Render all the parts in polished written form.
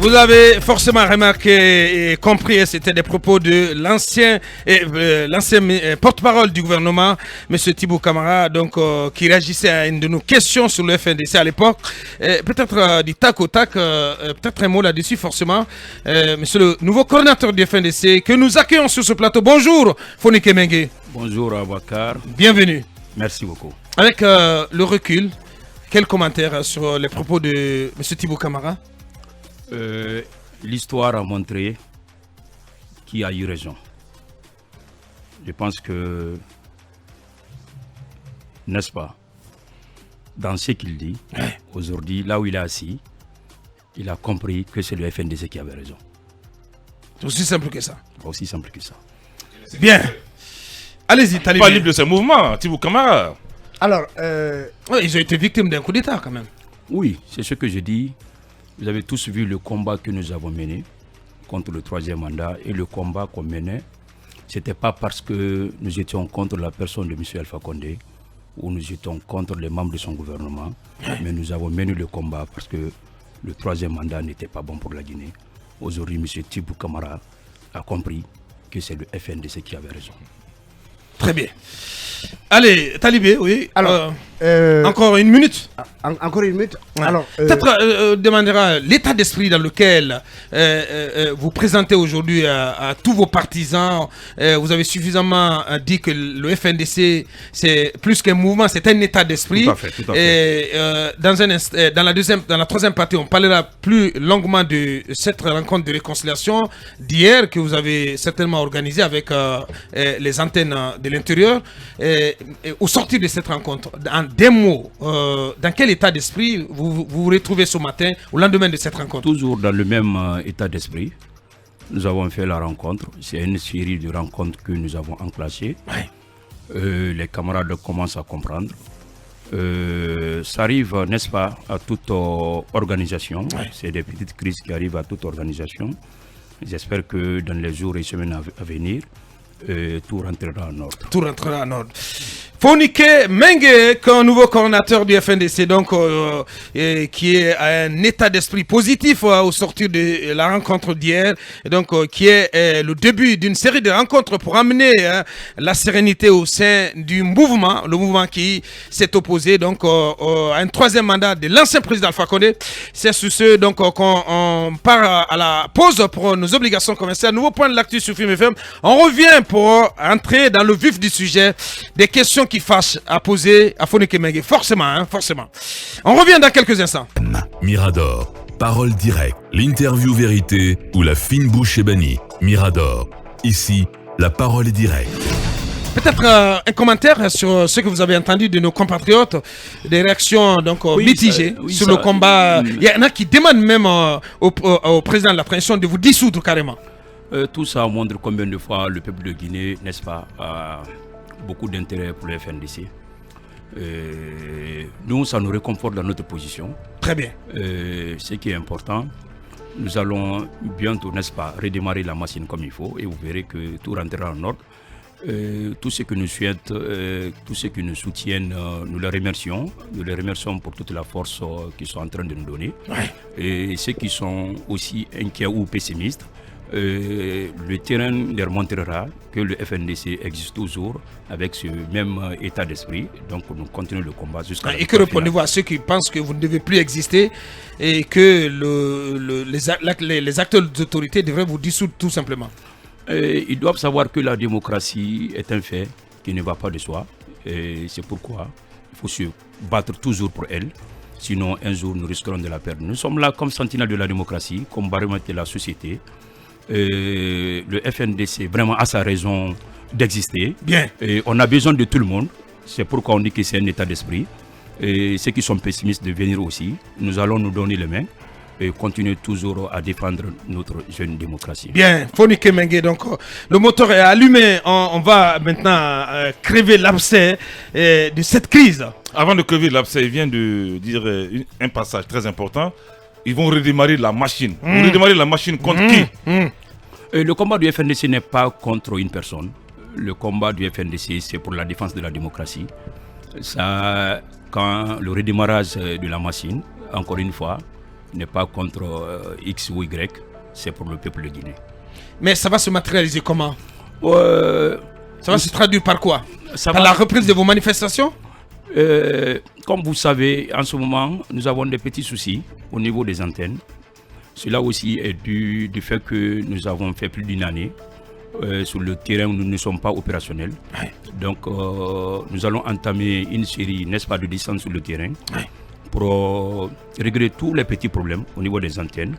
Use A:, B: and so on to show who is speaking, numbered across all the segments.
A: Vous avez forcément remarqué et compris, c'était des propos de l'ancien porte-parole du gouvernement, M. Thibaut Camara, donc, qui réagissait à une de nos questions sur le FNDC à l'époque. Peut-être du tac au tac, peut-être un mot là-dessus forcément. Monsieur le nouveau coordinateur du FNDC, que nous accueillons sur ce plateau. Bonjour, Fonike Mengue.
B: Bonjour, Abakar.
A: Bienvenue.
B: Merci beaucoup.
A: Avec le recul, quel commentaire sur les propos de M. Thibaut Camara?
B: L'histoire a montré qui a eu raison. Je pense que, n'est-ce pas, dans ce qu'il dit, aujourd'hui, là où il est assis, il a compris que c'est le FNDC qui avait raison.
A: C'est aussi simple que ça.
B: Aussi simple que ça.
A: Bien. Allez-y, Talibé.
C: Pas libre de ce mouvement, Thibaut Camara.
A: Alors, ils ont été victimes d'un coup d'État quand même.
B: Oui, c'est ce que je dis. Vous avez tous vu le combat que nous avons mené contre le troisième mandat. Et le combat qu'on menait, ce n'était pas parce que nous étions contre la personne de M. Alpha Condé ou nous étions contre les membres de son gouvernement. Mais nous avons mené le combat parce que le troisième mandat n'était pas bon pour la Guinée. Aujourd'hui, M. Thibaut Camara a compris que c'est le FNDC qui avait raison.
A: Très bien. Allez, Talibé, oui.
D: Alors,
A: encore une minute.
D: Encore une minute.
A: Ouais.
D: Alors,
A: peut-être demandera l'état d'esprit dans lequel vous présentez aujourd'hui à tous vos partisans. Vous avez suffisamment dit que le FNDC, c'est plus qu'un mouvement, c'est un état d'esprit.
C: Tout à fait, tout à
A: fait. Et dans la troisième partie, on parlera plus longuement de cette rencontre de réconciliation d'hier que vous avez certainement organisée avec les antennes de l'intérieur. Au sortir de cette rencontre, en des mots, dans quel état d'esprit vous retrouvez ce matin, au lendemain de cette rencontre?
B: Toujours dans le même état d'esprit. Nous avons fait la rencontre. C'est une série de rencontres que nous avons enclenchées. Ouais. Les camarades commencent à comprendre. Ça arrive, n'est-ce pas, à toute organisation. Ouais. C'est des petites crises qui arrivent à toute organisation. J'espère que dans les jours et semaines à venir, tout rentrera en ordre.
A: Tout rentrera en ordre. Fonike Mengue, nouveau coordinateur du FNDC, donc, qui est à un état d'esprit positif au sortir de la rencontre d'hier, donc qui est le début d'une série de rencontres pour amener la sérénité au sein du mouvement, le mouvement qui s'est opposé donc à un troisième mandat de l'ancien président Alpha Condé. C'est sur ce donc qu'on part à la pause pour nos obligations commerciales. Nouveau point de l'actu sur Film FM. On revient pour entrer dans le vif du sujet, des questions qui fâchent à poser à Fonike Mengue. Forcément, forcément. On revient dans quelques instants.
E: Mirador, parole directe, l'interview vérité ou la fine bouche ébanie. Mirador, ici, la parole est directe.
A: Peut-être un commentaire sur ce que vous avez entendu de nos compatriotes, des réactions donc mitigées sur le combat. Il y en a qui demandent même au président de la Présidence de vous dissoudre carrément.
B: Tout ça montre combien de fois le peuple de Guinée, n'est-ce pas, a beaucoup d'intérêt pour le FNDC. Nous, ça nous réconforte dans notre position.
A: Très bien.
B: Ce qui est important, nous allons bientôt, n'est-ce pas, redémarrer la machine comme il faut et vous verrez que tout rentrera en ordre. Tous ceux qui nous souhaitent, tous ceux qui nous soutiennent, nous les remercions. Nous les remercions pour toute la force qu'ils sont en train de nous donner. Ouais. Et ceux qui sont aussi inquiets ou pessimistes, le terrain leur montrera que le FNDC existe toujours avec ce même état d'esprit. Donc nous continuons le combat jusqu'à la fin.
A: Et que répondez-vous à ceux qui pensent que vous ne devez plus exister et que les acteurs d'autorité devraient vous dissoudre tout simplement?
B: Ils doivent savoir que la démocratie est un fait qui ne va pas de soi. Et c'est pourquoi il faut se battre toujours pour elle. Sinon, un jour, nous risquerons de la perdre. Nous sommes là comme sentinelles de la démocratie, comme baromètre de la société. Le FNDC vraiment a sa raison d'exister.
A: Bien.
B: Et on a besoin de tout le monde. C'est pourquoi on dit que c'est un état d'esprit. Et ceux qui sont pessimistes de venir aussi, nous allons nous donner les mains et continuer toujours à défendre notre jeune démocratie.
A: Bien, Fonike Mengue, donc le moteur est allumé. On va maintenant crever l'abcès de cette crise.
C: Avant de crever l'abcès, il vient de dire un passage très important. Ils vont redémarrer la machine. Vous redémarrer la machine contre qui?
B: Le combat du FNDC n'est pas contre une personne. Le combat du FNDC, c'est pour la défense de la démocratie. Ça, quand le redémarrage de la machine, encore une fois, n'est pas contre X ou Y, c'est pour le peuple de Guinée.
A: Mais ça va se matérialiser comment? Ça va se traduire par quoi? Par la reprise de vos manifestations?
B: Comme vous savez, en ce moment, nous avons des petits soucis au niveau des antennes. Cela aussi est dû du fait que nous avons fait plus d'une année sur le terrain où nous ne sommes pas opérationnels.
A: Ouais.
B: Donc, nous allons entamer une série, n'est-ce pas, de descentes sur le terrain pour régler tous les petits problèmes au niveau des antennes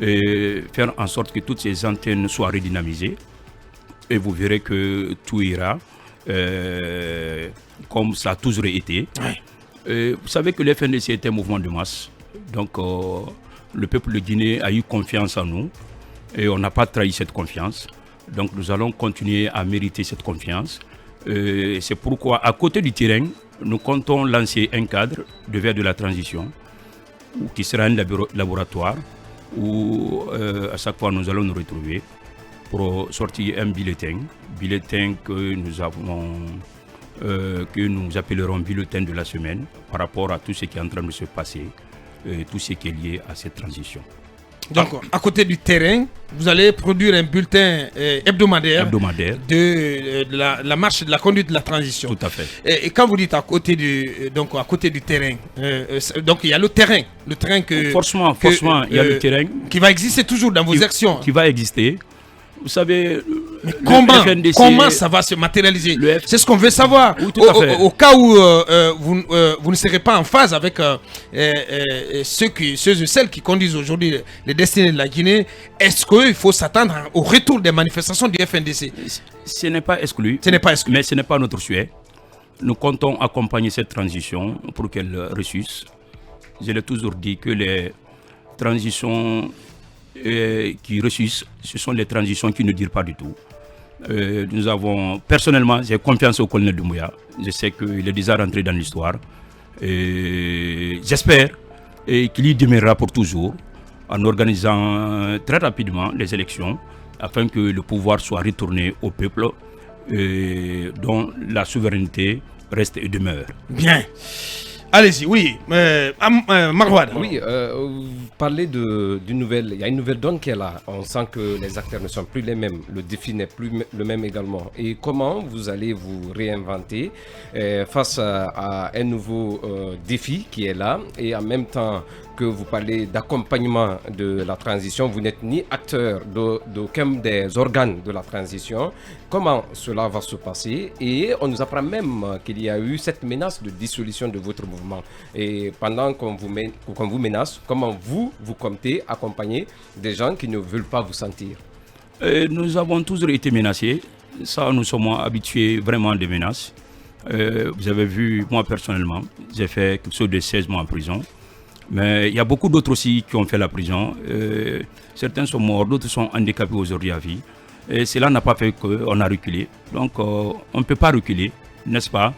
B: et faire en sorte que toutes ces antennes soient redynamisées. Et vous verrez que tout ira comme ça a toujours été. Vous savez que l'FNDC est un mouvement de masse. Donc, le peuple de Guinée a eu confiance en nous et on n'a pas trahi cette confiance. Donc nous allons continuer à mériter cette confiance. C'est pourquoi à côté du terrain, nous comptons lancer un cadre de vers de la transition qui sera un laboratoire où à chaque fois nous allons nous retrouver pour sortir un bulletin que nous appellerons bulletin de la semaine par rapport à tout ce qui est en train de se passer. Tout ce qui est lié à cette transition.
A: Donc, à côté du terrain, vous allez produire un bulletin hebdomadaire de la marche, de la conduite de la transition.
B: Tout à fait.
A: Et quand vous dites à côté du terrain, donc il y a le terrain que...
B: Forcément, il y a le terrain.
A: Qui va exister toujours dans vos actions.
B: Qui va exister. Vous savez,
A: comment ça va se matérialiser? C'est ce qu'on veut savoir.
B: Oui, tout à fait.
A: Au cas où vous ne serez pas en phase avec ceux et celles qui conduisent aujourd'hui les destinées de la Guinée, est-ce qu'il faut s'attendre au retour des manifestations du FNDC?
B: Ce n'est pas exclu. Mais ce n'est pas notre souhait. Nous comptons accompagner cette transition pour qu'elle réussisse. Je l'ai toujours dit que les transitions qui réussissent, ce sont les transitions qui ne durent pas du tout. Personnellement, j'ai confiance au colonel Doumbouya. Je sais qu'il est déjà rentré dans l'histoire. J'espère qu'il y demeurera pour toujours en organisant très rapidement les élections afin que le pouvoir soit retourné au peuple dont la souveraineté reste et demeure.
A: Bien. Allez-y, oui. Marouane.
D: Oui, vous parlez d'une nouvelle. Il y a une nouvelle donne qui est là. On sent que les acteurs ne sont plus les mêmes. Le défi n'est plus le même également. Et comment vous allez vous réinventer face à un nouveau défi qui est là, et en même temps que vous parlez d'accompagnement de la transition, vous n'êtes ni acteur d'aucun des organes de la transition. Comment cela va se passer? Et on nous apprend même qu'il y a eu cette menace de dissolution de votre mouvement. Et pendant qu'on vous menace, comment vous comptez accompagner des gens qui ne veulent pas vous sentir?
B: Nous avons toujours été menacés. Ça, nous sommes habitués vraiment des menaces. Vous avez vu, moi personnellement, j'ai fait quelque chose de 16 mois en prison. Mais il y a beaucoup d'autres aussi qui ont fait la prison. Certains sont morts, d'autres sont handicapés aujourd'hui à vie. Et cela n'a pas fait qu'on a reculé. Donc on ne peut pas reculer, n'est-ce pas?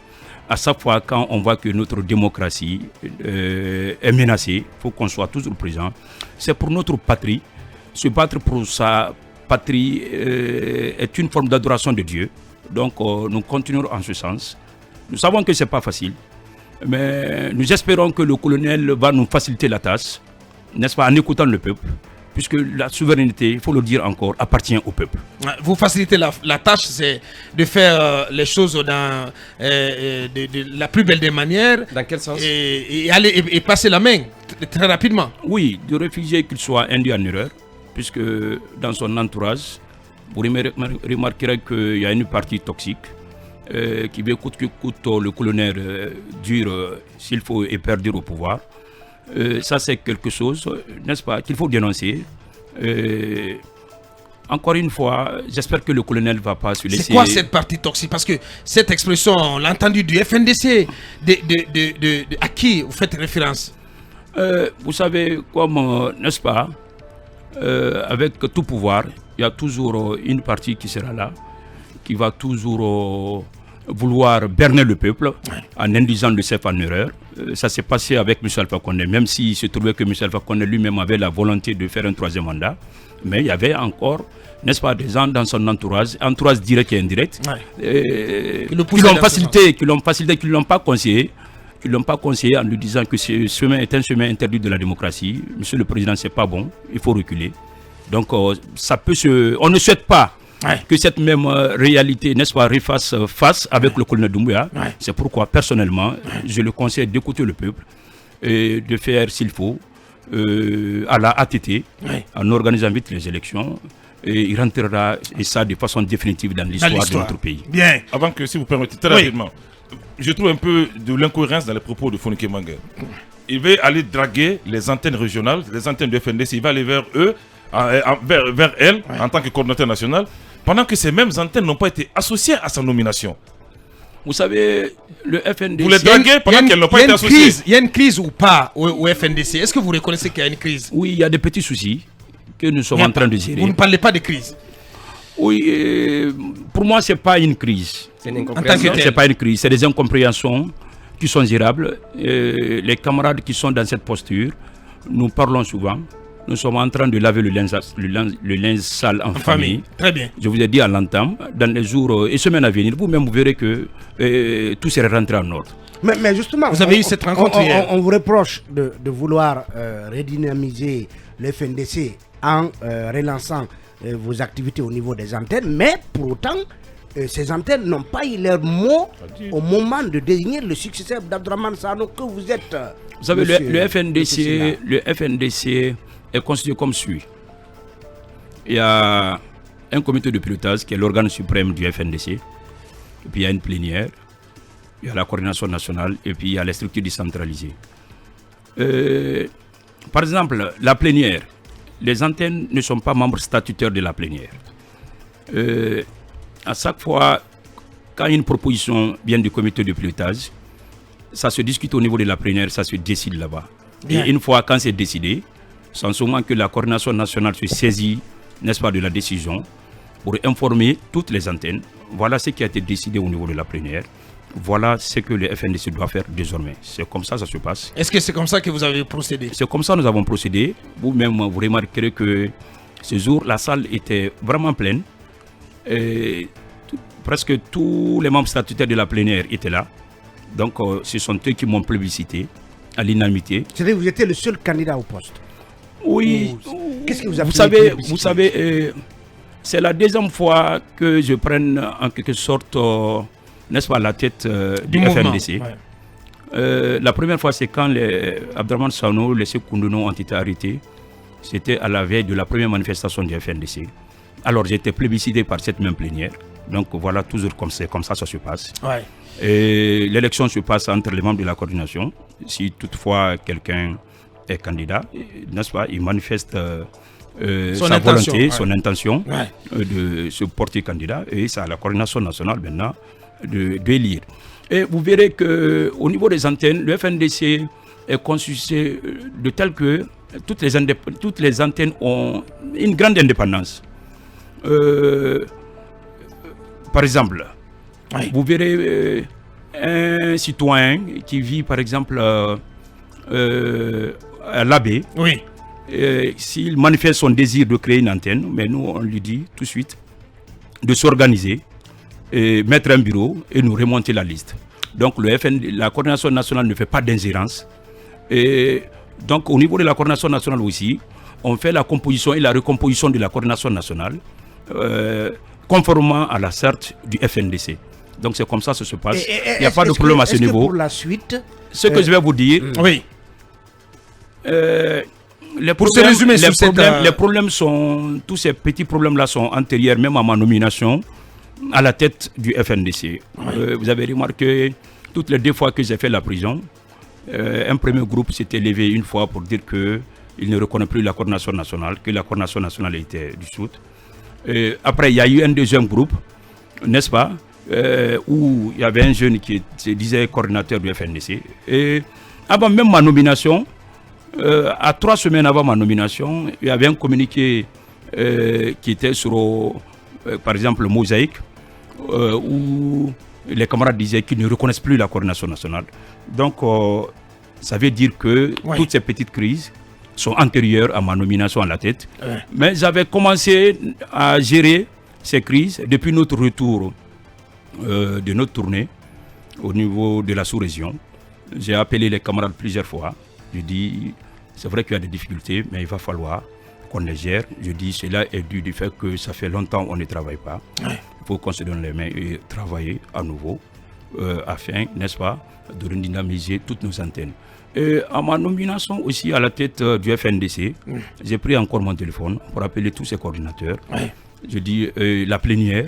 B: À chaque fois quand on voit que notre démocratie est menacée, il faut qu'on soit toujours présent. C'est pour notre patrie. Se battre pour sa patrie est une forme d'adoration de Dieu. Donc nous continuerons en ce sens. Nous savons que ce n'est pas facile. Mais nous espérons que le colonel va nous faciliter la tâche, n'est-ce pas, en écoutant le peuple, puisque la souveraineté, il faut le dire encore, appartient au peuple.
A: Vous facilitez la tâche, c'est de faire les choses dans de la plus belle des manières.
D: Dans quel sens?
A: Et passer la main très rapidement.
B: Oui, de refuser qu'il soit induit en erreur, puisque dans son entourage, vous remarquerez qu'il y a une partie toxique. Qui veut coûte que coûte le colonel dur s'il faut et perdre au pouvoir. Ça c'est quelque chose, n'est-ce pas, qu'il faut dénoncer. Encore une fois, j'espère que le colonel ne va pas se laisser...
A: C'est quoi cette partie toxique? Parce que cette expression, on l'a entendue du FNDC, à qui vous faites référence?
B: Vous savez, comme, n'est-ce pas, avec tout pouvoir, il y a toujours une partie qui sera là, qui va toujours vouloir berner le peuple en induisant le chef en erreur. Ça s'est passé avec M. Alpha Condé, même s'il se trouvait que M. Alpha Condé lui-même avait la volonté de faire un troisième mandat. Mais il y avait encore, n'est-ce pas, des gens dans son entourage direct et indirect, qui l'ont facilité, qui ne l'ont pas conseillé, ils ne l'ont pas conseillé en lui disant que ce chemin est un chemin interdit de la démocratie. Monsieur le Président, ce n'est pas bon, il faut reculer. Donc, on ne souhaite pas que cette même réalité, n'est-ce pas, refasse face avec le colonel Doumbouya. C'est pourquoi, personnellement, je le conseille d'écouter le peuple et de faire, s'il faut, à la ATT, en organisant vite les élections. Et il rentrera, et ça de façon définitive, dans l'histoire de notre pays.
A: Bien.
C: Avant que, si vous permettez, très rapidement, je trouve un peu de l'incohérence dans les propos de Founiké Mengué. Il va aller draguer les antennes régionales, les antennes de FNDC, il va aller vers eux, vers elle, en tant que coordinateur national, pendant que ces mêmes antennes n'ont pas été associées à sa nomination.
B: Vous savez, le FNDC...
C: Vous les draguez pendant qu'elles n'ont pas été associées.
A: Il y a une crise ou pas au FNDC? Est-ce que vous reconnaissez qu'il y a une crise?
B: Oui, il y a des petits soucis que nous sommes en train de gérer.
A: Vous ne parlez pas de crise?
B: Oui, pour moi, ce n'est pas une crise.
D: C'est une incompréhension.
B: Ce n'est pas une crise, c'est des incompréhensions qui sont gérables. Les camarades qui sont dans cette posture, nous parlons souvent. Nous sommes en train de laver le linge sale en famille.
A: Très bien.
B: Je vous ai dit à l'entame, dans les jours et semaines à venir, vous-même vous verrez que tout sera rentré en ordre.
F: Mais justement,
A: vous avez eu cette rencontre hier.
F: On vous reproche de vouloir redynamiser le FNDC en relançant vos activités au niveau des antennes, mais pour autant, ces antennes n'ont pas eu leur mot au moment de désigner le successeur d'Abdraman Sano que vous êtes.
B: Vous savez, le FNDC est constitué comme suit. Il y a un comité de pilotage qui est l'organe suprême du FNDC, et puis il y a une plénière, il y a la coordination nationale, et puis il y a les structures décentralisées. Par exemple, la plénière, les antennes ne sont pas membres statutaires de la plénière. À chaque fois, quand une proposition vient du comité de pilotage, ça se discute au niveau de la plénière, ça se décide là-bas. Et une fois quand c'est décidé, sans souvent que la coordination nationale se saisit, n'est-ce pas, de la décision pour informer toutes les antennes. Voilà ce qui a été décidé au niveau de la plénière. Voilà ce que le FNDC doit faire désormais. C'est comme ça que ça se passe.
A: Est-ce que c'est comme ça que vous avez procédé?
B: C'est comme ça que nous avons procédé. Vous-même, vous remarquerez que ce jour, la salle était vraiment pleine. Et presque tous les membres statutaires de la plénière étaient là. Donc, ce sont eux qui m'ont plébiscité à l'unanimité.
F: C'est-à-dire que vous étiez le seul candidat au poste?
B: Oui.
F: Qu'est-ce que vous avez
B: Vous savez, c'est la deuxième fois que je prenne en quelque sorte, n'est-ce pas, la tête du FNDC. La première fois, c'est quand Abdraman Sano, les Sekoundono ont été arrêtés. C'était à la veille de la première manifestation du FNDC. Alors, j'ai été plébiscité par cette même plénière. Donc, voilà, toujours comme ça se passe. Et l'élection se passe entre les membres de la coordination. Si toutefois quelqu'un est candidat, n'est-ce pas, il manifeste sa volonté, son intention de se porter candidat. Et c'est à la coordination nationale maintenant d'élire. Et vous verrez qu'au niveau des antennes, le FNDC est constitué de tel que toutes les antennes ont une grande indépendance. Par exemple, vous verrez un citoyen qui vit par exemple à l'Abbé. S'il manifeste son désir de créer une antenne, mais nous on lui dit tout de suite de s'organiser, et mettre un bureau et nous remonter la liste. Donc la coordination nationale ne fait pas d'ingérence. Et donc au niveau de la coordination nationale aussi, on fait la composition et la recomposition de la coordination nationale conformément à la charte du FNDC. Donc c'est comme ça que ça se passe. Il n'y a pas de problème à ce niveau.
F: Pour la suite,
B: ce que je vais vous dire, les problèmes sont, tous ces petits problèmes-là sont antérieurs même à ma nomination à la tête du FNDC. Vous avez remarqué, toutes les 2 fois que j'ai fait la prison, un premier groupe s'était levé une fois pour dire qu'il ne reconnaît plus la coordination nationale, que la coordination nationale était dissoute. Après, il y a eu un deuxième groupe, n'est-ce pas, où il y avait un jeune qui se disait coordinateur du FNDC. Et avant même ma nomination, à 3 semaines avant ma nomination, il y avait un communiqué qui était sur, par exemple, Mosaïque, où les camarades disaient qu'ils ne reconnaissent plus la coordination nationale. Donc, ça veut dire que toutes ces petites crises sont antérieures à ma nomination à la tête. Mais j'avais commencé à gérer ces crises depuis notre retour de notre tournée au niveau de la sous-région. J'ai appelé les camarades plusieurs fois. Je dis, c'est vrai qu'il y a des difficultés, mais il va falloir qu'on les gère. Je dis, cela est dû du fait que ça fait longtemps qu'on ne travaille pas. Il faut qu'on se donne les mains et travailler à nouveau afin, n'est-ce pas, de redynamiser toutes nos antennes. Et à ma nomination aussi à la tête du FNDC, j'ai pris encore mon téléphone pour appeler tous ces coordinateurs. Je dis, la plénière,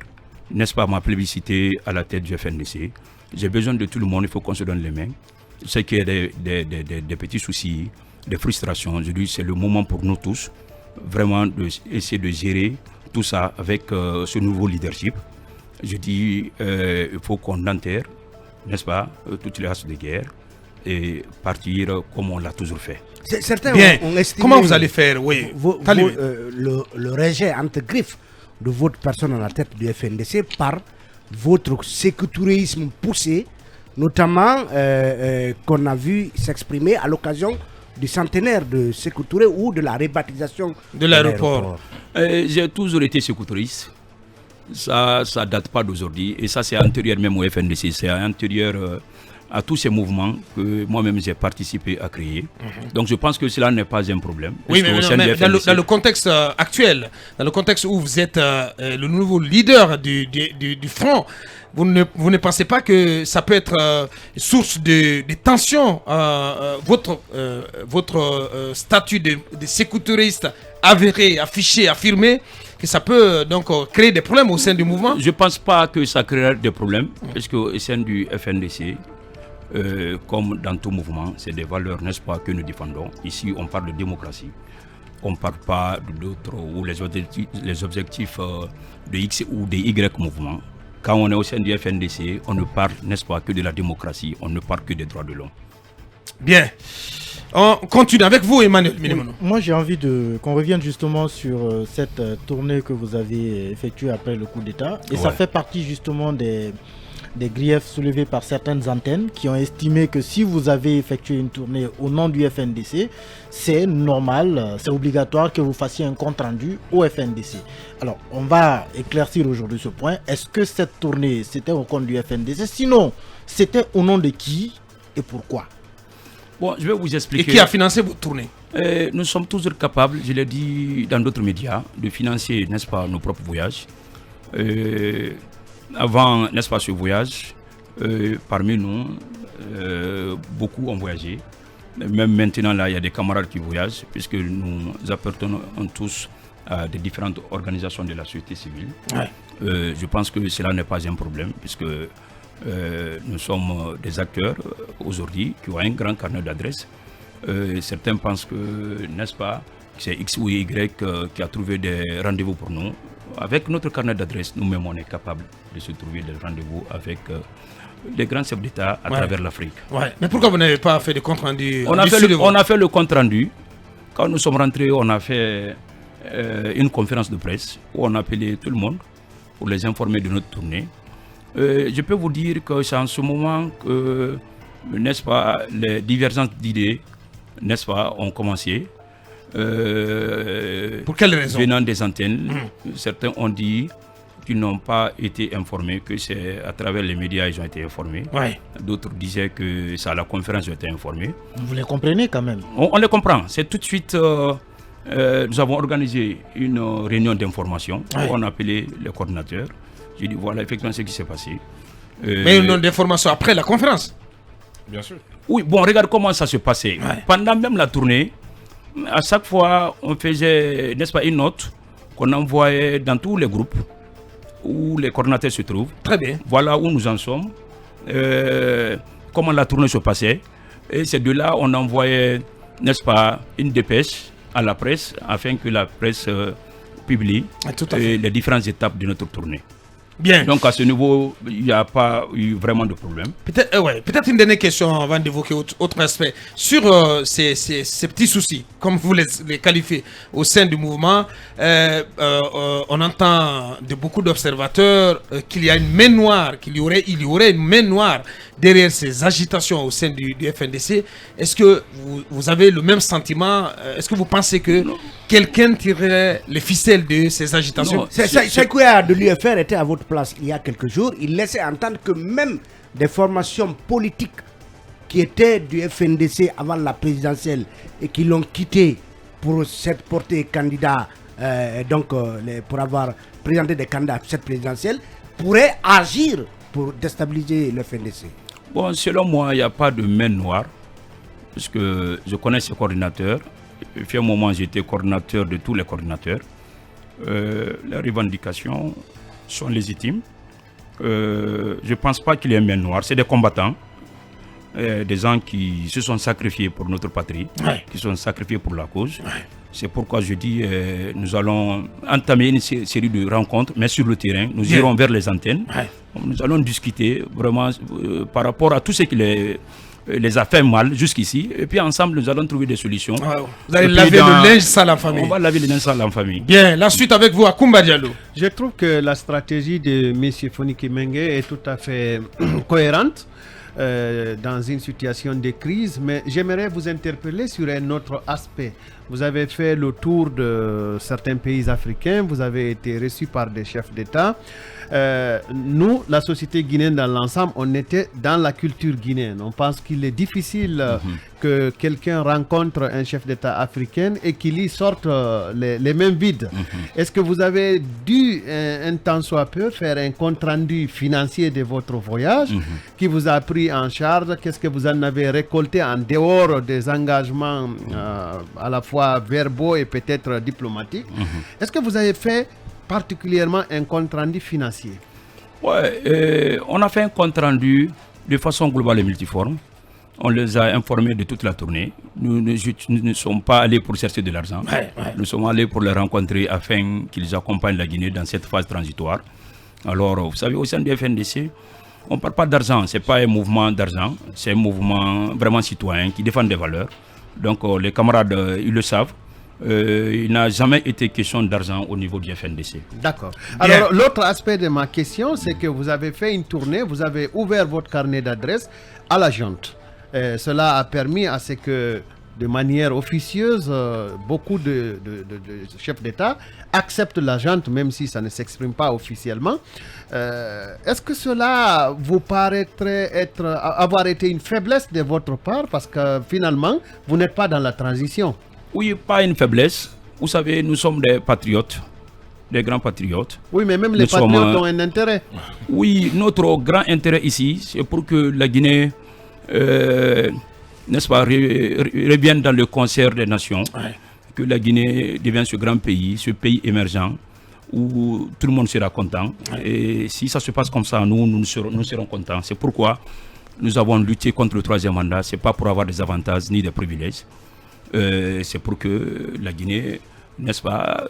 B: n'est-ce pas, ma plébiscité à la tête du FNDC. J'ai besoin de tout le monde, il faut qu'on se donne les mains. Je sais qu'il y a des petits soucis, des frustrations. Je dis, c'est le moment pour nous tous, vraiment, d'essayer de gérer tout ça avec ce nouveau leadership. Je dis, il faut qu'on enterre, n'est-ce pas, toutes les races de guerre et partir comme on l'a toujours fait.
F: Certains
A: Bien.
F: ont estimé
A: Comment vous allez faire? Oui.
F: Le rejet entre griffes de votre personne à la tête du FNDC par votre sécuritarisme poussé, notamment qu'on a vu s'exprimer à l'occasion du centenaire de Sékou Touré ou de la rebaptisation
A: de l'aéroport.
B: J'ai toujours été sécuritaire. Ça date pas d'aujourd'hui et ça c'est antérieur même au FNDC, c'est antérieur à tous ces mouvements que moi-même j'ai participé à créer. Donc je pense que cela n'est pas un problème.
A: Oui, mais dans le contexte actuel, dans le contexte où vous êtes le nouveau leader du front, vous ne pensez pas que ça peut être source de tensions, votre statut de sécuritaire avéré, affiché, affirmé, que ça peut donc créer des problèmes au sein du mouvement?
B: Je ne pense pas que ça créera des problèmes, parce qu'au sein du FNDC, comme dans tout mouvement, c'est des valeurs, n'est-ce pas, que nous défendons. Ici, on parle de démocratie. On ne parle pas d'autres ou les objectifs de X ou de Y mouvement. Quand on est au sein du FNDC, on ne parle, n'est-ce pas, que de la démocratie, on ne parle que des droits de l'homme.
A: Bien. On continue avec vous, Emmanuel Minimono.
G: Moi, j'ai envie qu'on revienne justement sur cette tournée que vous avez effectuée après le coup d'État. Et ça fait partie justement des griefs soulevés par certaines antennes qui ont estimé que si vous avez effectué une tournée au nom du FNDC, c'est normal, c'est obligatoire que vous fassiez un compte rendu au FNDC. Alors, on va éclaircir aujourd'hui ce point. Est-ce que cette tournée, c'était au compte du FNDC? Sinon, c'était au nom de qui et pourquoi?
B: Bon, je vais vous expliquer.
A: Et qui a financé votre tournée?
B: Nous sommes toujours capables, je l'ai dit dans d'autres médias, de financer, n'est-ce pas, nos propres voyages. Avant, n'est-ce pas, ce voyage, parmi nous, beaucoup ont voyagé. Même maintenant, là, il y a des camarades qui voyagent, puisque nous appartenons tous à des différentes organisations de la société civile. Je pense que cela n'est pas un problème, puisque nous sommes des acteurs aujourd'hui qui ont un grand carnet d'adresses. Certains pensent que, n'est-ce pas, c'est X ou Y qui a trouvé des rendez-vous pour nous. Avec notre carnet d'adresses, nous-mêmes, on est capable de se trouver des rendez-vous avec les grands chefs d'État à travers l'Afrique.
A: Mais pourquoi vous n'avez pas fait de compte rendu?
B: On a fait le compte rendu. Quand nous sommes rentrés, on a fait une conférence de presse où on a appelé tout le monde pour les informer de notre tournée. Je peux vous dire que c'est en ce moment que, n'est-ce pas, les divergences d'idées, n'est-ce pas, ont commencé.
A: Pour quelles raisons?
B: Venant des antennes, certains ont dit qu'ils n'ont pas été informés, que c'est à travers les médias qu'ils ont été informés. D'autres disaient que c'est à la conférence qu'ils ont été informés.
G: Vous les comprenez quand même?
B: On les comprend. C'est tout de suite, nous avons organisé une réunion d'information où on a appelé les coordinateurs. J'ai dit voilà effectivement ce qui s'est passé.
A: Mais une d'information après la conférence?
C: Bien sûr.
B: Oui, bon, regarde comment ça se passait. Pendant même la tournée, à chaque fois, on faisait, n'est-ce pas, une note qu'on envoyait dans tous les groupes où les coordinateurs se trouvent.
A: Très bien.
B: Voilà où nous en sommes, comment la tournée se passait. Et c'est de là on envoyait, n'est-ce pas, une dépêche à la presse afin que la presse publie les différentes étapes de notre tournée.
A: Bien.
B: Donc à ce niveau, il n'y a pas eu vraiment de problème.
A: Peut-être une dernière question avant d'évoquer autre aspect. Sur ces petits soucis, comme vous les qualifiez au sein du mouvement, on entend de beaucoup d'observateurs qu'il y a une main noire, il y aurait une main noire derrière ces agitations au sein du FNDC. Est-ce que vous avez le même sentiment? Est-ce que vous pensez que quelqu'un tirerait les ficelles de ces agitations?
F: Sékou de l'UFR était à votre place il y a quelques jours. Il laissait entendre que même des formations politiques qui étaient du FNDC avant la présidentielle et qui l'ont quitté pour cette portée candidat, pour avoir présenté des candidats à cette présidentielle, pourraient agir pour déstabiliser le FNDC?
B: Bon, selon moi, il n'y a pas de main noire, parce que je connais ces coordinateurs. Depuis un moment, j'étais coordinateur de tous les coordinateurs. Les revendications sont légitimes. Je ne pense pas qu'il y ait une main noire. C'est des combattants, des gens qui se sont sacrifiés pour notre patrie, qui se sont sacrifiés pour la cause. C'est pourquoi je dis nous allons entamer une série de rencontres, mais sur le terrain. Nous irons vers les antennes. Nous allons discuter vraiment par rapport à tout ce qui les a fait mal jusqu'ici. Et puis ensemble, nous allons trouver des solutions.
A: Vous allez laver le linge sale en famille.
B: On va laver le linge sale en famille.
A: Bien, la suite avec vous, Akoumba Diallo.
H: Je trouve que la stratégie de M. Fonike Mengue est tout à fait cohérente dans une situation de crise, mais j'aimerais vous interpeller sur un autre aspect. Vous avez fait le tour de certains pays africains, vous avez été reçu par des chefs d'État. Nous, la société guinéenne dans l'ensemble, on était dans la culture guinéenne. On pense qu'il est difficile que quelqu'un rencontre un chef d'État africain et qu'il y sorte les mains vides. Est-ce que vous avez dû, un temps soit peu, faire un compte-rendu financier de votre voyage qui vous a pris en charge? Qu'est-ce que vous en avez récolté en dehors des engagements à la fois verbaux et peut-être diplomatiques? Est-ce que vous avez fait particulièrement un compte-rendu financier?
B: On a fait un compte-rendu de façon globale et multiforme. On les a informés de toute la tournée. Nous ne sommes pas allés pour chercher de l'argent. Nous sommes allés pour les rencontrer afin qu'ils accompagnent la Guinée dans cette phase transitoire. Alors, vous savez, au sein du FNDC, on ne parle pas d'argent. Ce n'est pas un mouvement d'argent. C'est un mouvement vraiment citoyen qui défend des valeurs. Donc, les camarades, ils le savent. Il n'a jamais été question d'argent au niveau du FNDC.
H: D'accord. Alors, l'autre aspect de ma question, c'est que vous avez fait une tournée, vous avez ouvert votre carnet d'adresses à la junte. Cela a permis à ce que, de manière officieuse, beaucoup de chefs d'État acceptent la junte, même si ça ne s'exprime pas officiellement. Est-ce que cela vous paraîtrait avoir été une faiblesse de votre part, parce que finalement, vous n'êtes pas dans la transition?
B: Oui, pas une faiblesse. Vous savez, nous sommes des patriotes, des grands patriotes.
H: Oui, mais même les patriotes ont un intérêt.
B: Oui, notre grand intérêt ici, c'est pour que la Guinée, n'est-ce pas, revienne dans le concert des nations, que la Guinée devienne ce grand pays, ce pays émergent, où tout le monde sera content. Et si ça se passe comme ça, nous serons contents. C'est pourquoi nous avons lutté contre le troisième mandat. Ce n'est pas pour avoir des avantages ni des privilèges. C'est pour que la Guinée, n'est-ce pas,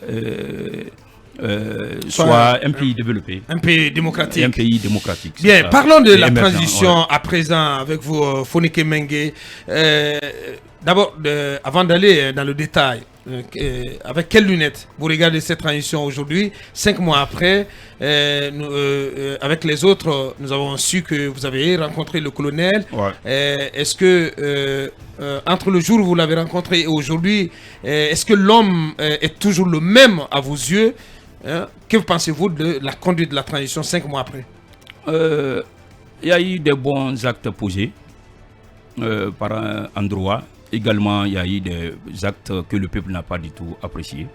B: soit un pays développé.
A: Un pays démocratique.
B: Un pays démocratique.
A: Bien,
B: ça.
A: Parlons de la transition à présent avec vous, Fonike Mengue. D'abord, avant d'aller dans le détail, avec quelles lunettes vous regardez cette transition aujourd'hui, 5 mois après, avec les autres, nous avons su que vous avez rencontré le colonel. Est-ce que entre le jour où vous l'avez rencontré et aujourd'hui, est-ce que l'homme est toujours le même à vos yeux? Que pensez-vous de la conduite de la transition 5 mois après?
B: Il y a eu des bons actes posés par un endroit. Également, il y a eu des actes que le peuple n'a pas du tout appréciés.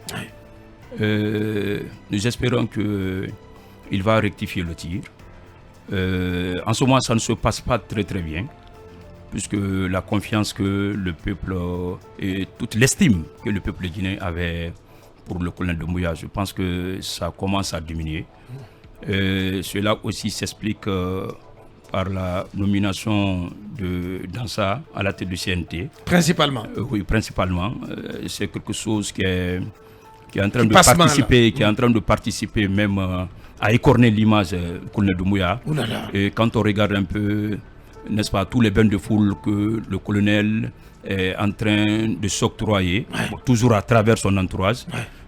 B: Nous espérons qu'il va rectifier le tir. En ce moment, ça ne se passe pas très très bien, puisque la confiance que le peuple et toute l'estime que le peuple guinéen avait pour le colonel Doumbouya, je pense que ça commence à diminuer. Cela aussi s'explique par la nomination de Dansa à la tête du CNT.
A: Principalement.
B: Oui, principalement. C'est quelque chose qui est en train de participer, qui est en train de participer même à écorner l'image du colonel Doumbouya. Et quand on regarde un peu, n'est-ce pas, tous les bains de foule que le colonel est en train de s'octroyer, toujours à travers son entourage,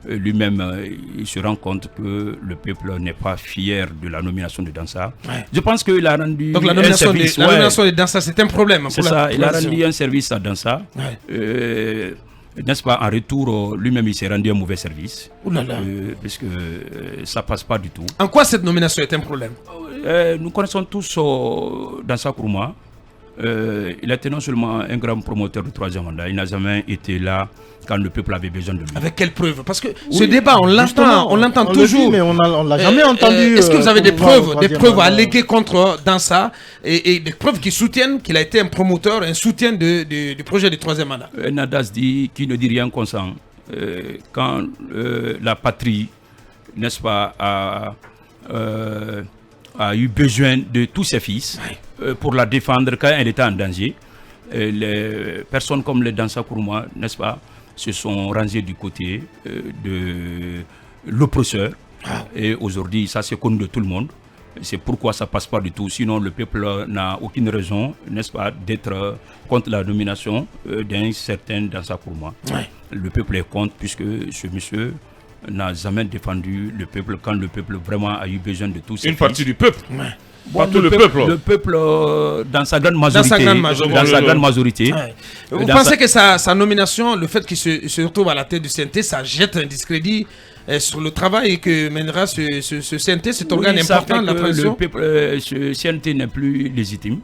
B: lui-même, il se rend compte que le peuple n'est pas fier de la nomination de Dansa. Je pense qu'il a rendu un service.
A: La nomination de Dansa, c'est un problème.
B: C'est ça, il a rendu un service à Dansa. N'est-ce pas, en retour, lui-même, il s'est rendu un mauvais service. Parce que ça ne passe pas du tout.
A: En quoi cette nomination est un problème?
B: Nous connaissons tous Dansa Kourouma. il était non seulement un grand promoteur du troisième mandat, il n'a jamais été là quand le peuple avait besoin de lui.
A: Avec quelle preuve? Parce que ce débat, on l'entend toujours.
G: Dit, mais on l'a jamais entendu.
A: Est-ce que vous avez des preuves à alléguer contre Dansa et des preuves qui soutiennent qu'il a été un promoteur, un soutien du projet du troisième mandat?
B: Nadas dit qu'il ne dit rien consent. Quand la patrie, n'est-ce pas, a eu besoin de tous ses fils pour la défendre quand elle était en danger, les personnes comme les Dansa Kourouma, n'est-ce pas, se sont rangées du côté de l'oppresseur. Et aujourd'hui, ça c'est connu de tout le monde. C'est pourquoi ça ne passe pas du tout. Sinon, le peuple n'a aucune raison, n'est-ce pas, d'être contre la nomination d'un certain Dansa Kourouma. Le peuple est contre puisque ce monsieur n'a jamais défendu le peuple quand le peuple vraiment a eu besoin de tous ses fils.
C: Une partie du peuple.
B: Pas tout le peuple. Le peuple, dans sa grande majorité.
A: Vous pensez que sa nomination, le fait qu'il se retrouve à la tête du CNT, ça jette un discrédit sur le travail que mènera ce CNT, cet organe important de la transition?
B: Ce CNT n'est plus légitime.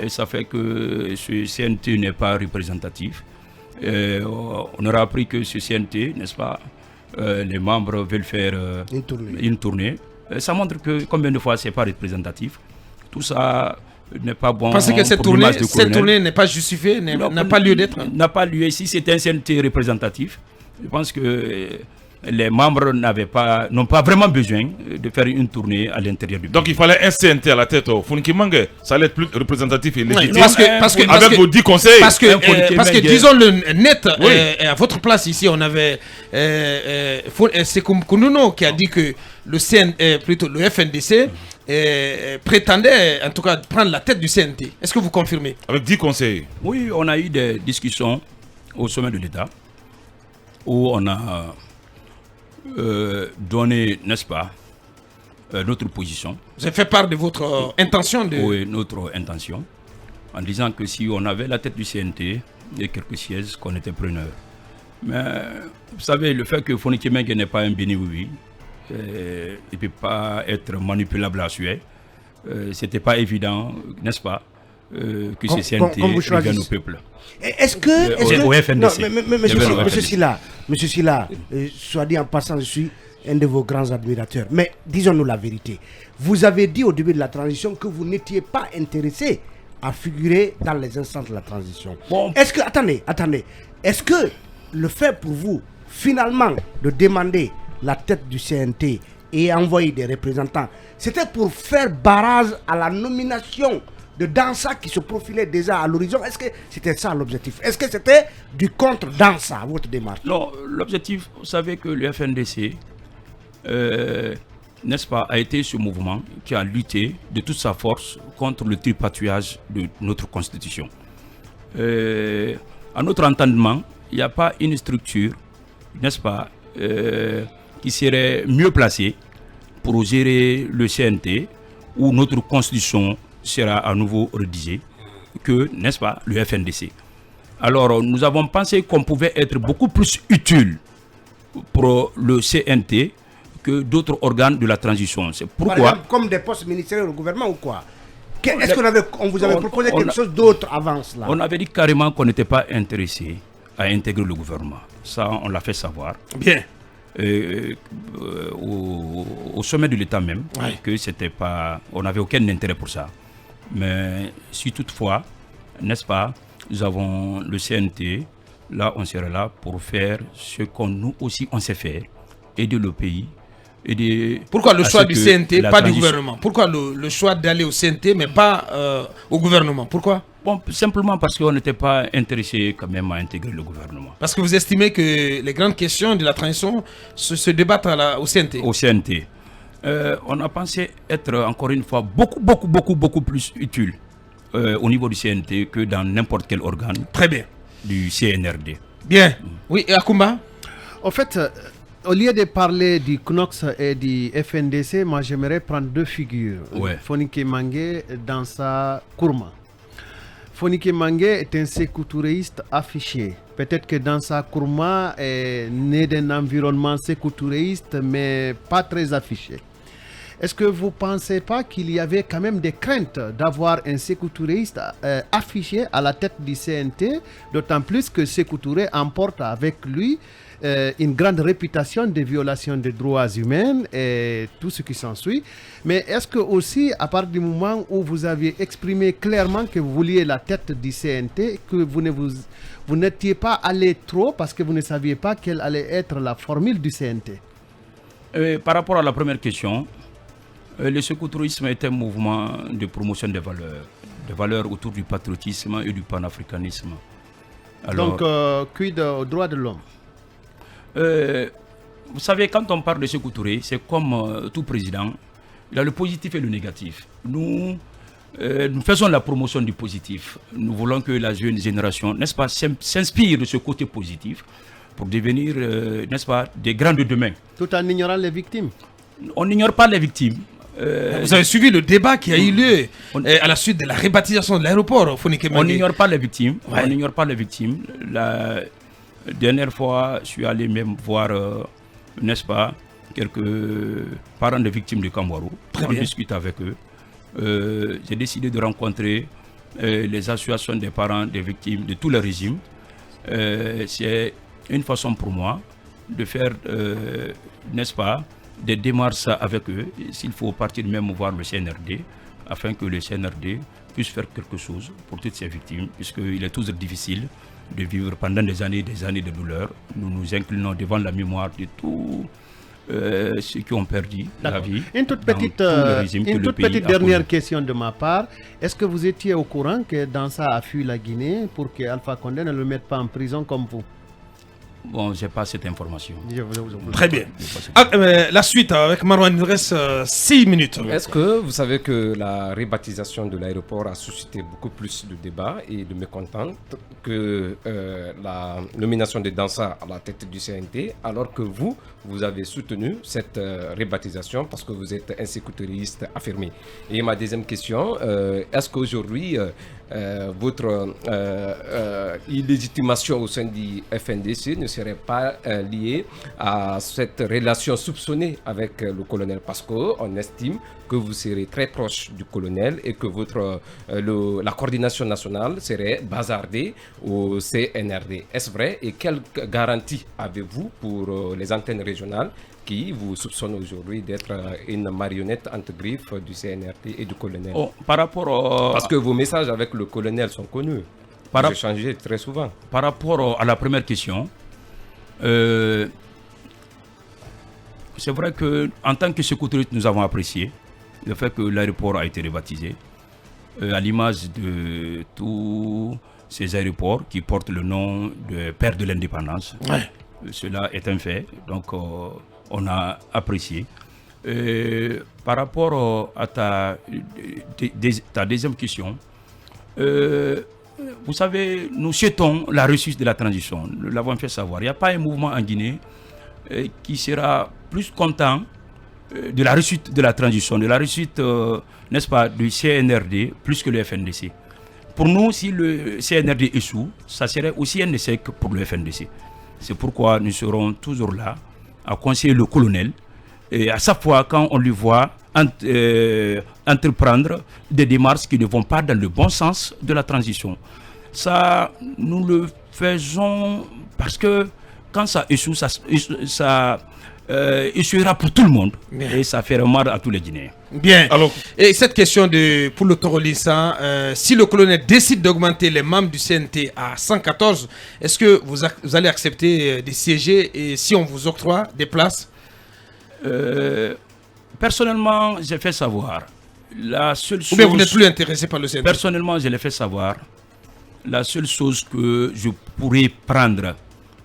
B: Et ça fait que ce CNT n'est pas représentatif. On aura appris que ce CNT, n'est-ce pas, les membres veulent faire une tournée. Ça montre que combien de fois c'est pas représentatif. Tout ça n'est pas bon.
A: Vous pensez que cette tournée n'est pas justifiée, n'a pas lieu d'être?
B: N'a pas lieu. Si c'était un CNT représentatif, je pense que les membres n'ont pas vraiment besoin de faire une tournée à l'intérieur du pays.
C: Donc il fallait un CNT à la tête au Founiké Mengué. Ça allait être plus représentatif et légitime.
A: Avec
C: vos 10 conseils.
A: Parce que disons-le net, à votre place ici, on avait Sekou Kounono qui a dit que le FNDC prétendait en tout cas prendre la tête du CNT. Est-ce que vous confirmez?
C: Avec 10 conseils.
B: Oui, on a eu des discussions au sommet de l'État où on a donné, n'est-ce pas, notre position.
A: Vous avez fait part de votre intention
B: Oui, notre intention, en disant que si on avait la tête du CNT et quelques sièges, qu'on était preneur. Mais vous savez, le fait que Founiké Mengué n'est pas un béni-oui, il ne peut pas être manipulable à suer. C'était pas évident, n'est-ce pas, que ce CNT revienne au peuple.
F: Est-ce que
B: au FNDC.
F: Monsieur Sylla, soit dit en passant, je suis un de vos grands admirateurs. Mais disons-nous la vérité. Vous avez dit au début de la transition que vous n'étiez pas intéressé à figurer dans les instances de la transition. Bon. Est-ce que, attendez, est-ce que le fait pour vous, finalement, de demander la tête du CNT et envoyer des représentants, c'était pour faire barrage à la nomination de Dansa qui se profilait déjà à l'horizon? Est-ce que c'était ça l'objectif? Est-ce que c'était du contre Dansa, votre démarche?
B: Non, l'objectif, vous savez que le FNDC, n'est-ce pas, a été ce mouvement qui a lutté de toute sa force contre le tripatouillage de notre constitution. À notre entendement, il n'y a pas une structure, n'est-ce pas, qui serait mieux placée pour gérer le CNT où notre constitution sera à nouveau rédigée que, n'est-ce pas, le FNDC. Alors, nous avons pensé qu'on pouvait être beaucoup plus utile pour le CNT que d'autres organes de la transition. C'est pourquoi...
F: Par exemple, comme des postes ministériels au gouvernement ou quoi? Est-ce qu'on vous avait proposé quelque chose d'autre avant cela?
B: On avait dit carrément qu'on n'était pas intéressé à intégrer le gouvernement. Ça, on l'a fait savoir.
A: Bien.
B: Au sommet de l'État même, que c'était pas, on n'avait aucun intérêt pour ça. Mais si toutefois, n'est-ce pas, nous avons le CNT, là on serait là pour faire ce qu'on nous aussi on sait faire, aider le pays.
A: Pourquoi le choix du CNT, pas du gouvernement? Pourquoi le choix d'aller au CNT mais pas au gouvernement? Pourquoi?
B: Bon, simplement parce qu'on n'était pas intéressé quand même à intégrer le gouvernement.
A: Parce que vous estimez que les grandes questions de la transition se débattent au CNT?
B: Au CNT. On a pensé être encore une fois beaucoup plus utile au niveau du CNT que dans n'importe quel organe.
A: Très bien.
B: Du CNRD.
A: Bien. Oui, et Akoumba?
H: En fait, au lieu de parler du CNOX et du FNDC, moi j'aimerais prendre deux figures.
B: Ouais.
H: Founiké Mengué, Dansa Kourouma. Founiké Mengué est un sékou-touréiste affiché. Peut-être que Dansa Kourouma est né d'un environnement sékou-touréiste, mais pas très affiché. est-ce que vous ne pensez pas qu'il y avait quand même des craintes d'avoir un Sékou Touréiste affiché à la tête du CNT, d'autant plus que Sékou Touré emporte avec lui une grande réputation de violation des droits humains et tout ce qui s'ensuit. Mais est-ce que aussi, à partir du moment où vous aviez exprimé clairement que vous vouliez la tête du CNT, que vous n'étiez pas allé trop parce que vous ne saviez pas quelle allait être la formule du CNT?
B: Par rapport à la première question, le sécourisme est un mouvement de promotion des valeurs autour du patriotisme et du panafricanisme.
H: Alors, donc, quid aux droits de l'homme?
B: Vous savez, quand on parle de Sékou Touré, c'est comme tout président, il a le positif et le négatif. Nous faisons la promotion du positif. Nous voulons que la jeune génération, n'est-ce pas, s'inspire de ce côté positif pour devenir, n'est-ce pas, des grands de demain.
H: Tout en ignorant les victimes?
B: On n'ignore pas les victimes.
A: Vous avez suivi le débat qui a eu lieu à la suite de la rebaptisation de l'aéroport Founiké Mengué.
B: On n'ignore pas les victimes.
A: Ouais.
B: On n'ignore pas les victimes. La dernière fois, je suis allé même voir, n'est-ce pas, quelques parents de victimes de Kamwarou. On discute avec eux. J'ai décidé de rencontrer les associations des parents des victimes de tous les régimes. C'est une façon pour moi de faire, n'est-ce pas, des démarches avec eux. S'il faut partir même voir le CNRD, afin que le CNRD puisse faire quelque chose pour toutes ces victimes, puisqu'il est toujours difficile de vivre pendant des années de douleur. Nous nous inclinons devant la mémoire de tous ceux qui ont perdu la vie.
H: Une toute petite dernière question de ma part. Est-ce que vous étiez au courant que Dansa a fui la Guinée pour que Alpha Condé ne le mette pas en prison comme vous?
B: Bon, je n'ai pas cette information.
A: Très bien. La suite avec Marwan, il nous reste 6 minutes.
D: Est-ce que vous savez que la rebaptisation de l'aéroport a suscité beaucoup plus de débats et de mécontents que la nomination de Dansa à la tête du CNT, alors que vous avez soutenu cette rebaptisation parce que vous êtes un sécuritaire affirmé? Et ma deuxième question, est-ce qu'aujourd'hui, votre illégitimation au sein du FNDC ne serait pas liée à cette relation soupçonnée avec le colonel, parce qu'on estime que vous serez très proche du colonel et que la coordination nationale serait bazardée au CNRD. Est-ce vrai? Et quelle garantie avez-vous pour les antennes régionales qui vous soupçonnent aujourd'hui d'être une marionnette entre griffes du CNRD et du colonel?
B: Par rapport
D: parce que vos messages avec le colonel sont connus. Vous échangez très souvent.
B: Par rapport à la première question, c'est vrai qu'en tant que sécurité, nous avons apprécié le fait que l'aéroport a été rebaptisé, à l'image de tous ces aéroports qui portent le nom de père de l'indépendance. Ouais. Cela est un fait, donc on a apprécié. Par rapport à ta deuxième question, vous savez, nous souhaitons la réussite de la transition. Nous l'avons fait savoir. Il n'y a pas un mouvement en Guinée qui sera plus content de la réussite de la transition, de la réussite, n'est-ce pas, du CNRD, plus que le FNDC. Pour nous, si le CNRD échoue, ça serait aussi un échec pour le FNDC. C'est pourquoi nous serons toujours là à conseiller le colonel. Et à chaque fois, quand on lui voit entreprendre des démarches qui ne vont pas dans le bon sens de la transition. Ça, nous le faisons parce que quand ça échoue, ça échouera pour tout le monde. Bien. Et ça fait mal à tous les Guinéens.
A: Bien. Alors, et cette question pour le Toro-Lissa, si le colonel décide d'augmenter les membres du CNT à 114, est-ce que vous allez accepter de siéger et si on vous octroie des places?
B: Personnellement, j'ai fait savoir. La seule chose,
A: ou bien vous n'êtes plus intéressé par le CNT?
B: Personnellement, je l'ai fait savoir. La seule chose que je pourrais prendre,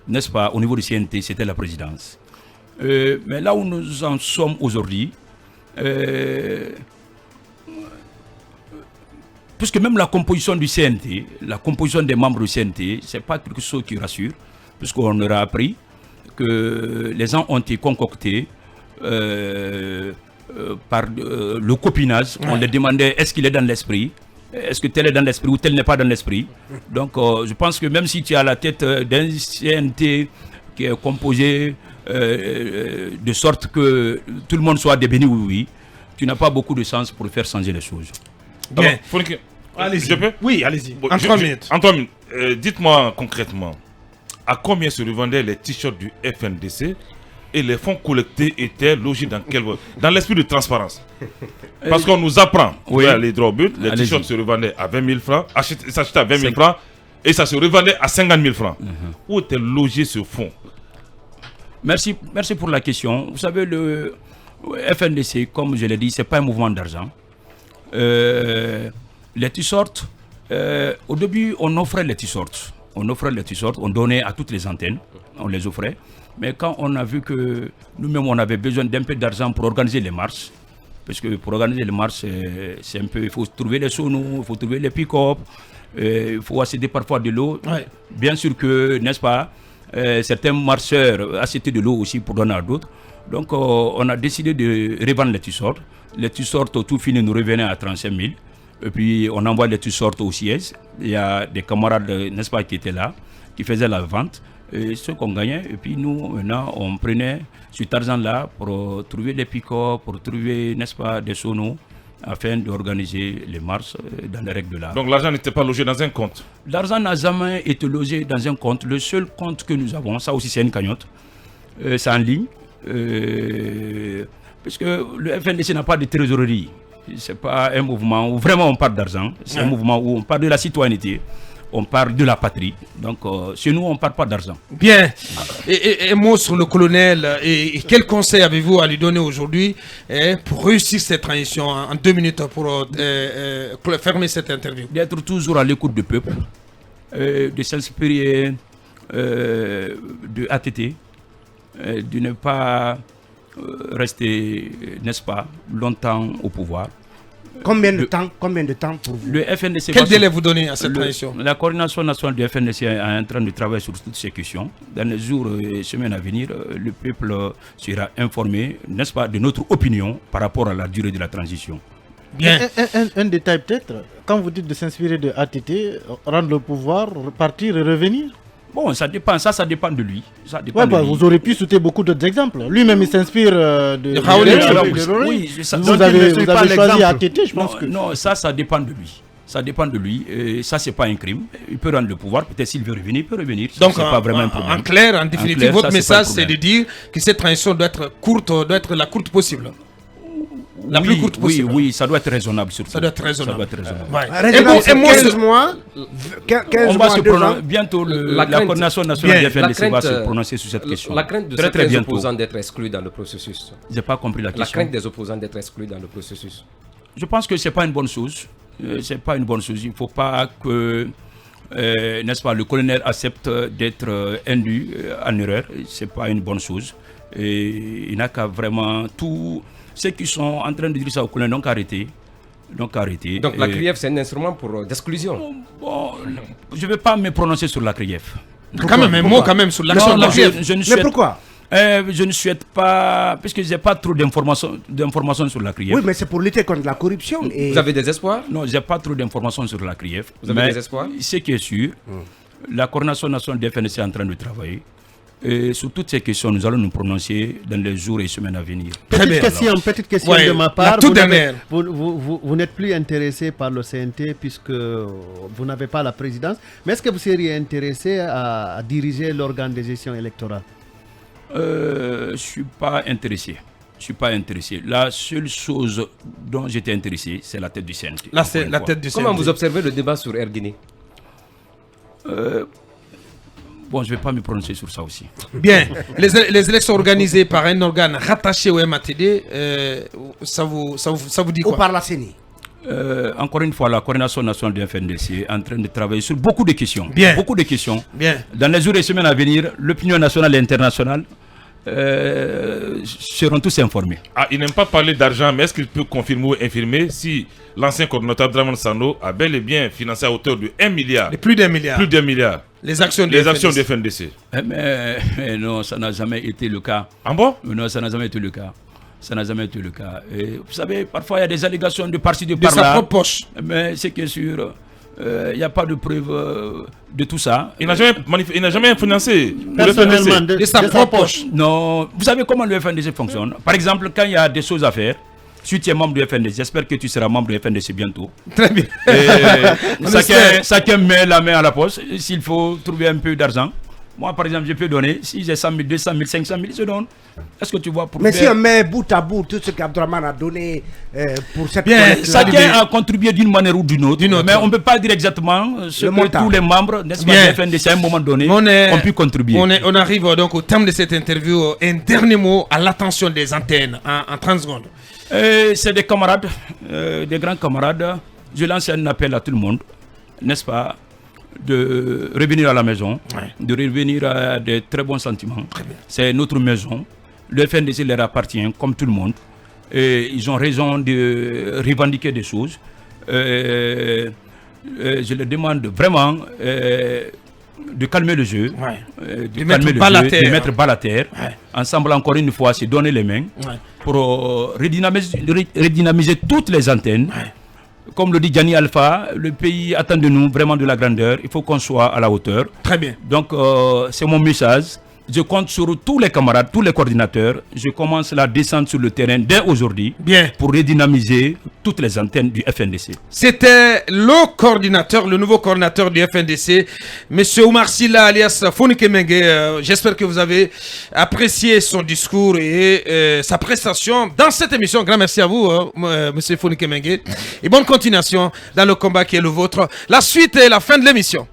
B: n'est-ce pas, au niveau du CNT, c'était la présidence. Mais là où nous en sommes aujourd'hui, puisque même la composition du CNT, la composition des membres du CNT, ce n'est pas quelque chose qui rassure, puisqu'on aura appris que les gens ont été concoctés par le copinage. On leur demandait est-ce qu'il est dans l'esprit, est-ce que tel est dans l'esprit ou tel n'est pas dans l'esprit. Donc je pense que même si tu as la tête d'un CNT qui est composé de sorte que tout le monde soit débéni, oui, tu n'as pas beaucoup de sens pour faire changer les choses.
A: Bien.
C: Allez-y. Je peux?
A: Oui, allez-y.
C: Bon,
A: En 3 minutes.
C: En 3 minutes. Dites-moi concrètement, à combien se revendaient les t-shirts du FNDC et les fonds collectés étaient logés dans quel... Dans l'esprit de transparence. Parce qu'on nous apprend, les droits au but, les t-shirts se revendaient à 20 000 francs, s'achetaient à 20 000 francs et ça se revendait à 50 000 francs. Où était logé ce fonds?
B: Merci pour la question. Vous savez, le FNDC, comme je l'ai dit, ce n'est pas un mouvement d'argent. Les t-shirts, au début, on offrait les t-shirts. On donnait à toutes les antennes, on les offrait. Mais quand on a vu que nous-mêmes, on avait besoin d'un peu d'argent pour organiser les marches, parce que pour organiser les marches, c'est un peu, il faut trouver les sonos, il faut trouver les pick-up, il faut accéder parfois de l'eau. Ouais. Bien sûr que, n'est-ce pas, certains marcheurs achetaient de l'eau aussi pour donner à d'autres. Donc, on a décidé de revendre les t-shirts. Les t-shirts, au tout fini, nous revenaient à 35 000. Et puis, on envoie les t-shirts au siège. Il y a des camarades, n'est-ce pas, qui étaient là, qui faisaient la vente. Et ceux qu'on gagnait. Et puis, nous, maintenant, on prenait cet argent-là pour trouver des pick-up, pour trouver, n'est-ce pas, des sonos, afin d'organiser les marches dans les règles de l'art.
C: Donc, l'argent n'était pas logé dans un compte?
B: L'argent n'a jamais été logé dans un compte. Le seul compte que nous avons, ça aussi, c'est une cagnotte. C'est en ligne. Parce que le FNDC n'a pas de trésorerie. Ce n'est pas un mouvement où vraiment on parle d'argent. C'est un mouvement où on parle de la citoyenneté, on parle de la patrie. Donc, chez nous, on ne parle pas d'argent.
A: Bien. Et un mot sur le colonel. Et quel conseil avez-vous à lui donner aujourd'hui pour réussir cette transition en 2 minutes pour fermer cette interview?
B: D'être toujours à l'écoute du peuple, de s'inspirer de ATT, de ne pas rester, n'est-ce pas, longtemps au pouvoir.
F: Combien de temps pour vous?
B: Le FNDC.
A: Quel délai vous donnez à cette transition?
B: La coordination nationale du FNDC est en train de travailler sur toutes ces questions. Dans les jours et semaines à venir, le peuple sera informé, n'est-ce pas, de notre opinion par rapport à la durée de la transition.
G: Bien. Un détail peut-être, quand vous dites de s'inspirer de ATT, rendre le pouvoir, partir et revenir?
B: Bon, ça dépend, ça dépend de lui. Ça dépend
G: de lui. Vous aurez pu citer beaucoup d'autres exemples. Lui-même, il s'inspire de Raoul.
B: Oui,
G: vous avez choisi ATT, je pense que...
B: Non, ça dépend de lui. Ça dépend de lui. Et ça, c'est pas un crime. Il peut rendre le pouvoir. Peut-être s'il veut revenir, il peut revenir.
A: Donc,
B: c'est pas vraiment un problème.
A: En clair, en définitive, votre message, c'est de dire que cette transition doit être courte, doit être la courte possible. La plus courte possible.
B: Oui, ça doit être raisonnable surtout.
A: Ça doit être raisonnable.
F: Raisonnable, 15 mois, 15 mois, 2 ans.
B: Bientôt, la coordination nationale du FNDC va se prononcer sur cette question.
D: La crainte de certains opposants d'être exclus dans le processus.
B: Je n'ai pas compris la question.
D: La crainte des opposants d'être exclus dans le processus.
B: Je pense que ce n'est pas une bonne chose. C'est pas une bonne chose. Il ne faut pas que, n'est-ce pas, le colonel accepte d'être induit en erreur. Ce n'est pas une bonne chose. Et il n'a qu'à vraiment tout... Ceux qui sont en train de dire ça au colonel, donc arrêter. Donc
D: la CRIEF, c'est un instrument d'exclusion.
B: Bon, je ne vais pas me prononcer sur la CRIEF.
A: Quand même, un mot quand même sur l'action de la CRIEF.
F: Mais pourquoi?
B: Je ne souhaite pas, parce que je n'ai pas trop d'informations sur la CRIEF.
F: Oui, mais c'est pour lutter contre la corruption. Et...
D: Vous avez des espoirs?
B: Non, je n'ai pas trop d'informations sur la CRIEF.
D: Vous avez des espoirs?
B: Ce qui est sûr, la coordination nationale du FNDC est en train de travailler. Et sur toutes ces questions, nous allons nous prononcer dans les jours et semaines à venir.
H: Petite question de ma part. Vous n'êtes plus intéressé par le CNT puisque vous n'avez pas la présidence. Mais est-ce que vous seriez intéressé à diriger l'organe de gestion électorale?
B: Je ne suis pas intéressé. La seule chose dont j'étais intéressé, c'est la tête du CNT.
A: La tête du CNT.
D: Comment vous observez le débat sur Air Guinée?
B: Bon, je ne vais pas me prononcer sur ça aussi.
A: Bien. Les élections organisées par un organe rattaché au MATD, ça vous dit quoi?
F: Ou par la CENI?
B: Encore une fois, la coordination nationale du FNDC est en train de travailler sur beaucoup de questions.
A: Bien.
B: Beaucoup de questions.
A: Bien.
B: Dans les jours et semaines à venir, l'opinion nationale et internationale seront tous informés.
C: Ah, il n'aime pas parler d'argent, mais est-ce qu'il peut confirmer ou infirmer si l'ancien coordinateur Draman Sano a bel et bien financé à hauteur de 1 milliard?
A: Plus d'1 milliard.
C: Plus d'1 milliard.
A: Les actions du
C: FNDC.
B: Mais non, ça n'a jamais été le cas.
C: Ah bon?
B: Non, ça n'a jamais été le cas. Et vous savez, parfois il y a des allégations de par-ci, de par-là.
A: De sa propre poche.
B: Mais c'est que sûr, il n'y a pas de preuve de tout ça.
C: Il n'a jamais financé
H: personnellement
A: de sa propre poche.
B: Non, vous savez comment le FNDC fonctionne. Par exemple, quand il y a des choses à faire, Si tu es membre du FNDC, j'espère que tu seras membre du FNDC bientôt.
A: Très bien.
B: Chacun met la main à la poche. S'il faut trouver un peu d'argent. Moi, par exemple, je peux donner. Si j'ai 100 000, 200 000, 500 000, je donne. Est-ce que tu vois pour
F: Mais
B: faire...
F: si on met bout à bout tout ce qu'Abdourahmane a donné pour cette
B: Bien,
F: collecte-là,
B: chacun a contribué d'une manière ou d'une autre. Mais on ne peut pas dire exactement ce
F: Le
B: que
F: montant.
B: tous les membres, n'est-ce pas,
A: Bien.
B: du FNDC à un moment donné, ont pu contribuer.
A: On arrive donc au terme de cette interview. Un dernier mot à l'attention des antennes en 30 secondes.
B: C'est des camarades, des grands camarades. Je lance un appel à tout le monde, n'est-ce pas, de revenir à la maison, de revenir à des très bons sentiments. C'est notre maison. Le FNDC leur appartient, comme tout le monde. Et ils ont raison de revendiquer des choses. Je leur demande vraiment de calmer le jeu, de mettre bas la terre. Ensemble, encore une fois, se donner les mains pour redynamiser toutes les antennes. Comme le dit Gianni Alpha, le pays attend de nous vraiment de la grandeur. Il faut qu'on soit à la hauteur.
A: Très bien.
B: Donc, c'est mon message. Je compte sur tous les camarades, tous les coordinateurs. Je commence la descente sur le terrain dès aujourd'hui pour redynamiser toutes les antennes du FNDC.
A: C'était le coordinateur, le nouveau coordinateur du FNDC, M. Oumar Silla alias Fonike Mengue. J'espère que vous avez apprécié son discours et sa prestation dans cette émission. Grand merci à vous, M. Fonike Mengue. Et bonne continuation dans le combat qui est le vôtre. La suite est la fin de l'émission.